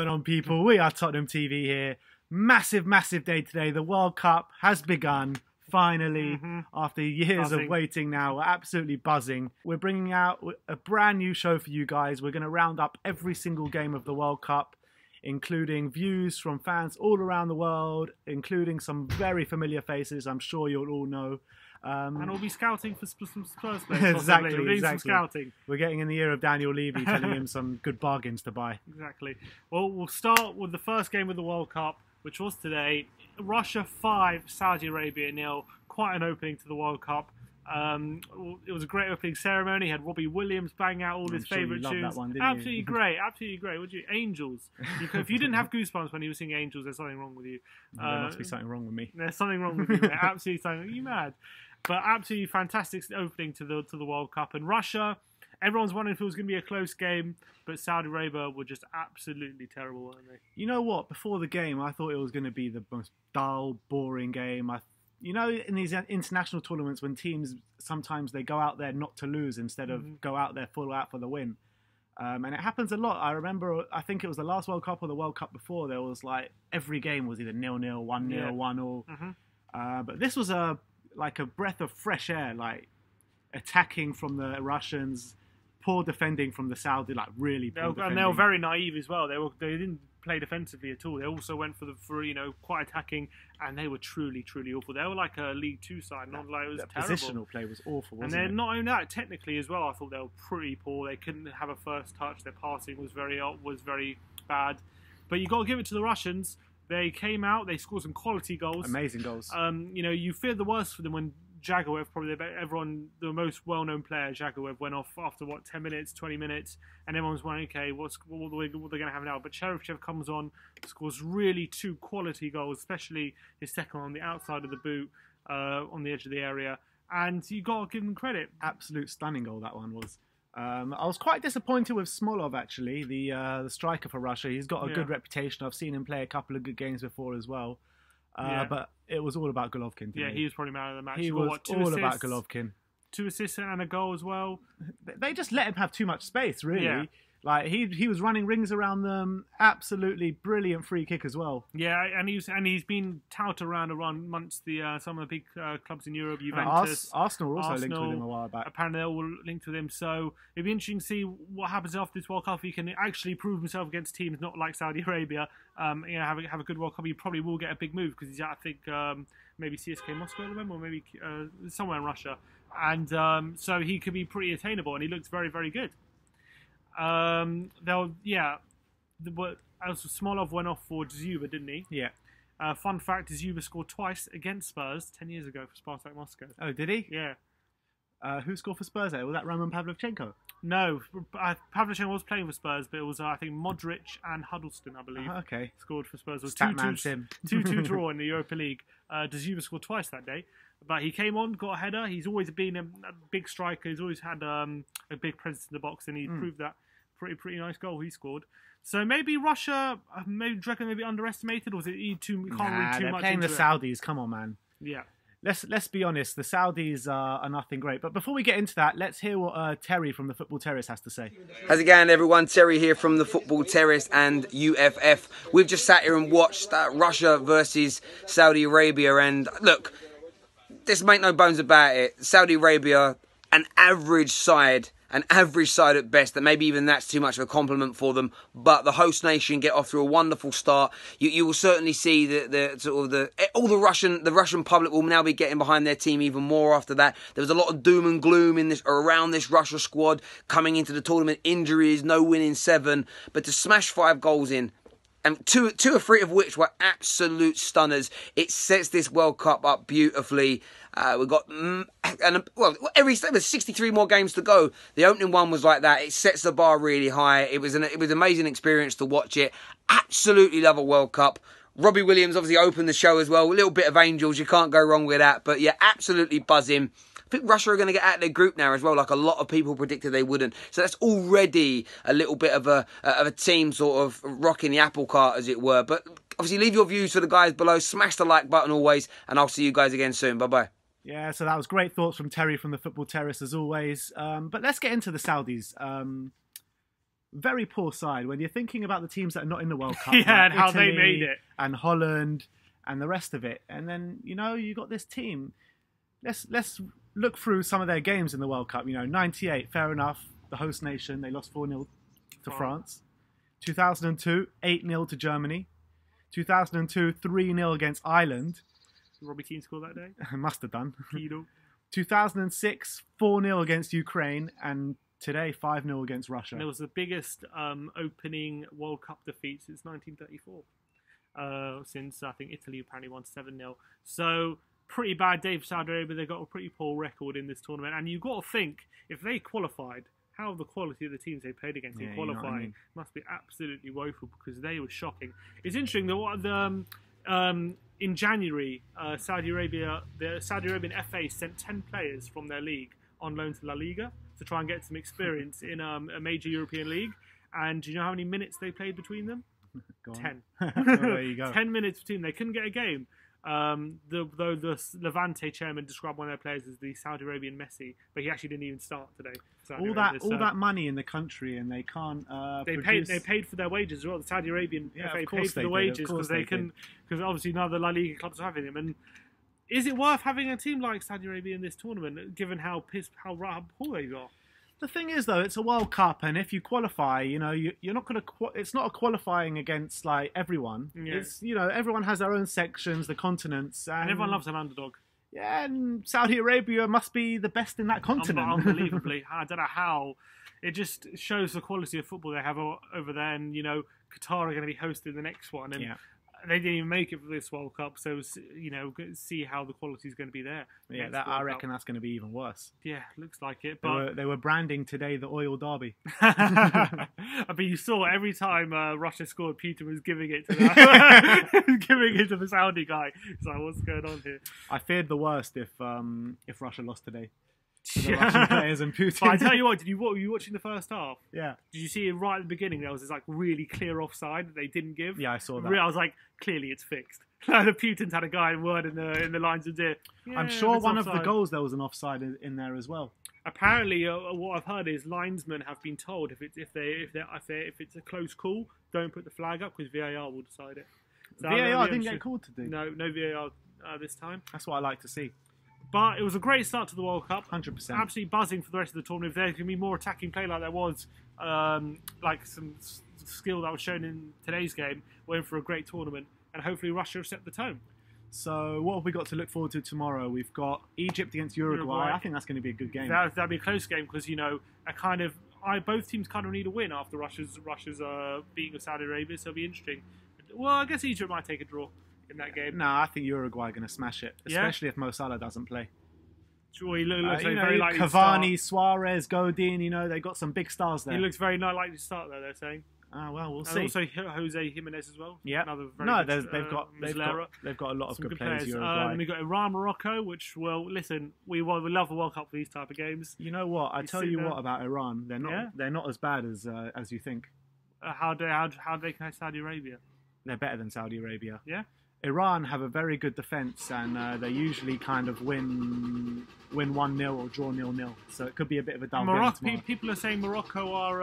going on, people? We are Tottenham TV here. Massive, massive day today. The World Cup has begun, finally, after years of waiting now. We're absolutely buzzing. We're bringing out a brand new show for you guys. We're going to round up every single game of the World Cup, including views from fans all around the world, including some very familiar faces I'm sure you'll all know. And we'll be scouting for some Spurs players. Exactly. We're doing some scouting. We're getting in the ear of Daniel Levy, telling him some good bargains to buy. Exactly. Well, we'll start with the first game of the World Cup, which was today. Russia 5, Saudi Arabia 0. Quite an opening to the World Cup. It was a great opening ceremony. Had Robbie Williams bang out all his favourite tunes. That one, absolutely great, absolutely great. Would you? Angels. If you didn't have goosebumps when he was singing Angels, there's something wrong with you. There must be something wrong with me. There's something wrong with you, mate. Absolutely something. Are you mad? But absolutely fantastic opening to the World Cup. And Russia, everyone's wondering if it was going to be a close game, but Saudi Arabia were just absolutely terrible, weren't they? You know what? Before the game, I thought it was going to be the most dull, boring game. You know, in these international tournaments, when teams sometimes they go out there not to lose instead of go out there full out for the win. And it happens a lot. I remember, I think it was the last World Cup or the World Cup before, there was like every game was either 0-0, 1-0, 1-0. But this was like a breath of fresh air, like attacking from the Russians, poor defending from the Saudi, like really poor defending. And they were very naive as well. They didn't play defensively at all. They also went for quite attacking, and they were truly awful. They were like a League Two side, not like it was terrible. Positional play was awful, wasn't and then not only that, technically as well, I thought they were pretty poor. They couldn't have a first touch. Their passing was very bad. But you got to give it to the Russians. They came out, they scored some quality goals. Amazing goals. You feared the worst for them when Jagoev, probably the most well-known player, Jagoev, went off after, 10 minutes, 20 minutes, and everyone's wondering, okay, what are they going to have now? But Cherevchev comes on, scores really two quality goals, especially his second on the outside of the boot, on the edge of the area, and you got to give him credit. Absolute stunning goal that one was. I was quite disappointed with Smolov, actually, the striker for Russia. He's got a good reputation. I've seen him play a couple of good games before as well. But it was all about Golovkin. He was probably man of the match. He was all about Golovkin. 2 assists and a goal as well. They just let him have too much space, really. Yeah. Like he was running rings around them. Absolutely brilliant free kick as well. Yeah, and he's been touted around amongst some of the big clubs in Europe. Juventus, Arsenal were also linked with him a while back. Apparently they're all linked with him. So it'd be interesting to see what happens after this World Cup. If he can actually prove himself against teams not like Saudi Arabia. Have a good World Cup. He probably will get a big move because I think maybe CSK Moscow at the moment, or maybe somewhere in Russia. And so he could be pretty attainable, and he looks very, very good. Smolov went off for Dzyuba, didn't he? Yeah. Fun fact, Dzyuba scored twice against Spurs 10 years ago for Spartak Moscow. Oh, did he? Yeah. Who scored for Spurs there? Was that Roman Pavlyuchenko? No, Pavlyuchenko was playing for Spurs, but it was, I think, Modric and Huddleston, I believe. Okay. Scored for Spurs. It was 2-2 draw in the Europa League. Dzyuba scored twice that day. But he came on, got a header. He's always been a big striker. He's always had a big presence in the box, and he proved that. Pretty nice goal he scored. So maybe Russia, do you reckon maybe underestimated, or was it can't read too much they're playing the Saudis. Come on, man. Yeah. Let's be honest. The Saudis are nothing great. But before we get into that, let's hear what Terry from the Football Terrace has to say. How's it going, everyone? Terry here from the Football Terrace and UFF. We've just sat here and watched Russia versus Saudi Arabia, and look, let's make no bones about it. Saudi Arabia, an average side at best, that maybe even that's too much of a compliment for them. But the host nation get off to a wonderful start. You will certainly see all the Russian public will now be getting behind their team even more after that. There was a lot of doom and gloom around this Russia squad coming into the tournament. Injuries, no win in 7, but to smash 5 goals in. And two or three of which were absolute stunners. It sets this World Cup up beautifully. We've got, there's 63 more games to go. The opening one was like that. It sets the bar really high. It was an amazing experience to watch it. Absolutely love a World Cup. Robbie Williams obviously opened the show as well. A little bit of Angels. You can't go wrong with that. But yeah, absolutely buzzing. I think Russia are going to get out of their group now as well, like a lot of people predicted they wouldn't. So that's already a little bit of a team sort of rocking the apple cart, as it were. But obviously, leave your views for the guys below. Smash the like button always, and I'll see you guys again soon. Bye-bye. Yeah, so that was great thoughts from Terry from the Football Terrace, as always. But let's get into the Saudis. very poor side when you're thinking about the teams that are not in the World Cup. Yeah, and how Italy they made it. And Holland and the rest of it. And then, you got this team. Let's look through some of their games in the World Cup. 98, fair enough. The host nation, they lost 4-0 to France. 2002, 8-0 to Germany. 2002, 3-0 against Ireland. Robbie Keane scored that day? Must have done. 2006, 4-0 against Ukraine. And today, 5-0 against Russia. And it was the biggest opening World Cup defeat since 1934. Since, I think, Italy apparently won 7-0. So, pretty bad day for Saudi Arabia. They've got a pretty poor record in this tournament. And you've got to think, if they qualified, how the quality of the teams they played against in qualifying must be absolutely woeful, because they were shocking. It's interesting that in January, the Saudi Arabian FA sent 10 players from their league on loan to La Liga to try and get some experience in a major European league. And do you know how many minutes they played between them? 10. There you go. 10 minutes between. They couldn't get a game. Though the Levante chairman described one of their players as the Saudi Arabian Messi, but he actually didn't even start today. All that money in the country, and they can't. They paid for their wages as well. The Saudi Arabian FA paid for the wages because because obviously none of the La Liga clubs are having them. And is it worth having a team like Saudi Arabia in this tournament, given how poor they are? The thing is, though, it's a World Cup, and if you qualify, you're not going to. It's not a qualifying against like everyone. Yeah. It's everyone has their own sections, the continents, and everyone loves an underdog. Yeah, and Saudi Arabia must be the best in that continent. Unbelievably, I don't know how. It just shows the quality of football they have over there, and Qatar are going to be hosting the next one, and they didn't even make it for this World Cup, so see how the quality is going to be there. Yeah, I reckon that's going to be even worse. Yeah, looks like it. But they were branding today the oil derby. I mean, you saw every time Russia scored, Putin was giving it to the Saudi guy. It's like, what's going on here? I feared the worst if Russia lost today. The Russian players and Putin. But I tell you what, were you watching the first half? Yeah. Did you see it right at the beginning? There was this really clear offside that they didn't give. Yeah, I saw that. I was like, clearly it's fixed. The Putin's had a guy in word in the lines of it. Yeah, I'm sure one of the goals there was an offside in there as well. Apparently, what I've heard is linesmen have been told if it's a close call, don't put the flag up because VAR will decide it. So VAR didn't get called today. No VAR this time. That's what I like to see. But it was a great start to the World Cup. 100%. Absolutely buzzing for the rest of the tournament. If there can be more attacking play like there was, like some skill that was shown in today's game, we're in for a great tournament. And hopefully Russia have set the tone. So what have we got to look forward to tomorrow? We've got Egypt against Uruguay. I think that's going to be a good game. That'll be a close game because, both teams kind of need a win after Russia's beating of Saudi Arabia. So it'll be interesting. Well, I guess Egypt might take a draw in that game. No, I think Uruguay are going to smash it, especially if Mo Salah doesn't play. Sure, he looks very likely Cavani, to start. Suarez, Godin, they've got some big stars there. He looks very not likely to start there, they're saying. Well, we'll see. And also Jose Jimenez as well. Yeah. They've got a lot of good players. Then we've got Iran, Morocco, which, well, listen, we love the World Cup for these type of games. You know what? I tell you what about Iran. They're not as bad as you think. How do they catch Saudi Arabia? They're better than Saudi Arabia. Yeah. Iran have a very good defence, and they usually kind of win 1-0 or draw 0-0. So it could be a bit of a dull game tomorrow. People are saying Morocco are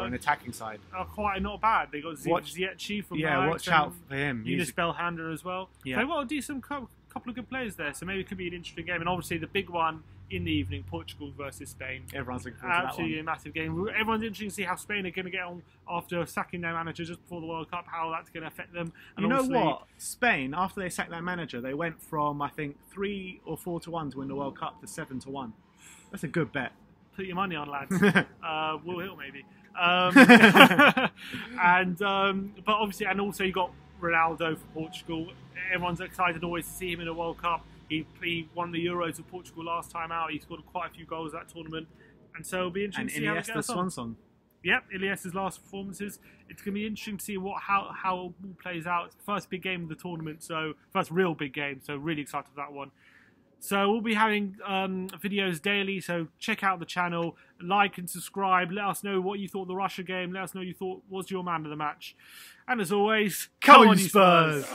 an attacking side. Are quite not bad. They got Ziyech from watch out for him. Yunus Belhanda as well. Yeah. They've got a decent couple of good players there, so maybe it could be an interesting game. And obviously the big one in the evening, Portugal versus Spain. Everyone's looking forward to that one. Absolutely a massive game. Everyone's interested to see how Spain are going to get on after sacking their manager just before the World Cup, how that's going to affect them. And you know what? Spain, after they sacked their manager, they went from, I think, 3 or 4 to 1 to win the World Cup to 7 to 1. That's a good bet. Put your money on, lads. Will Hill, maybe. But obviously, and also you got Ronaldo for Portugal. Everyone's excited always to see him in a World Cup. He won the Euros with Portugal last time out. He scored quite a few goals that tournament. And so it'll be interesting to see how it goes on. Swan. Yep, Ilies's last performances. It's going to be interesting to see how it all plays out. It's the first big game of the tournament, so first real big game, so really excited for that one. So we'll be having videos daily, so check out the channel, like and subscribe. Let us know what you thought of the Russia game. Let us know what you thought was your man of the match. And as always, come on, you Spurs!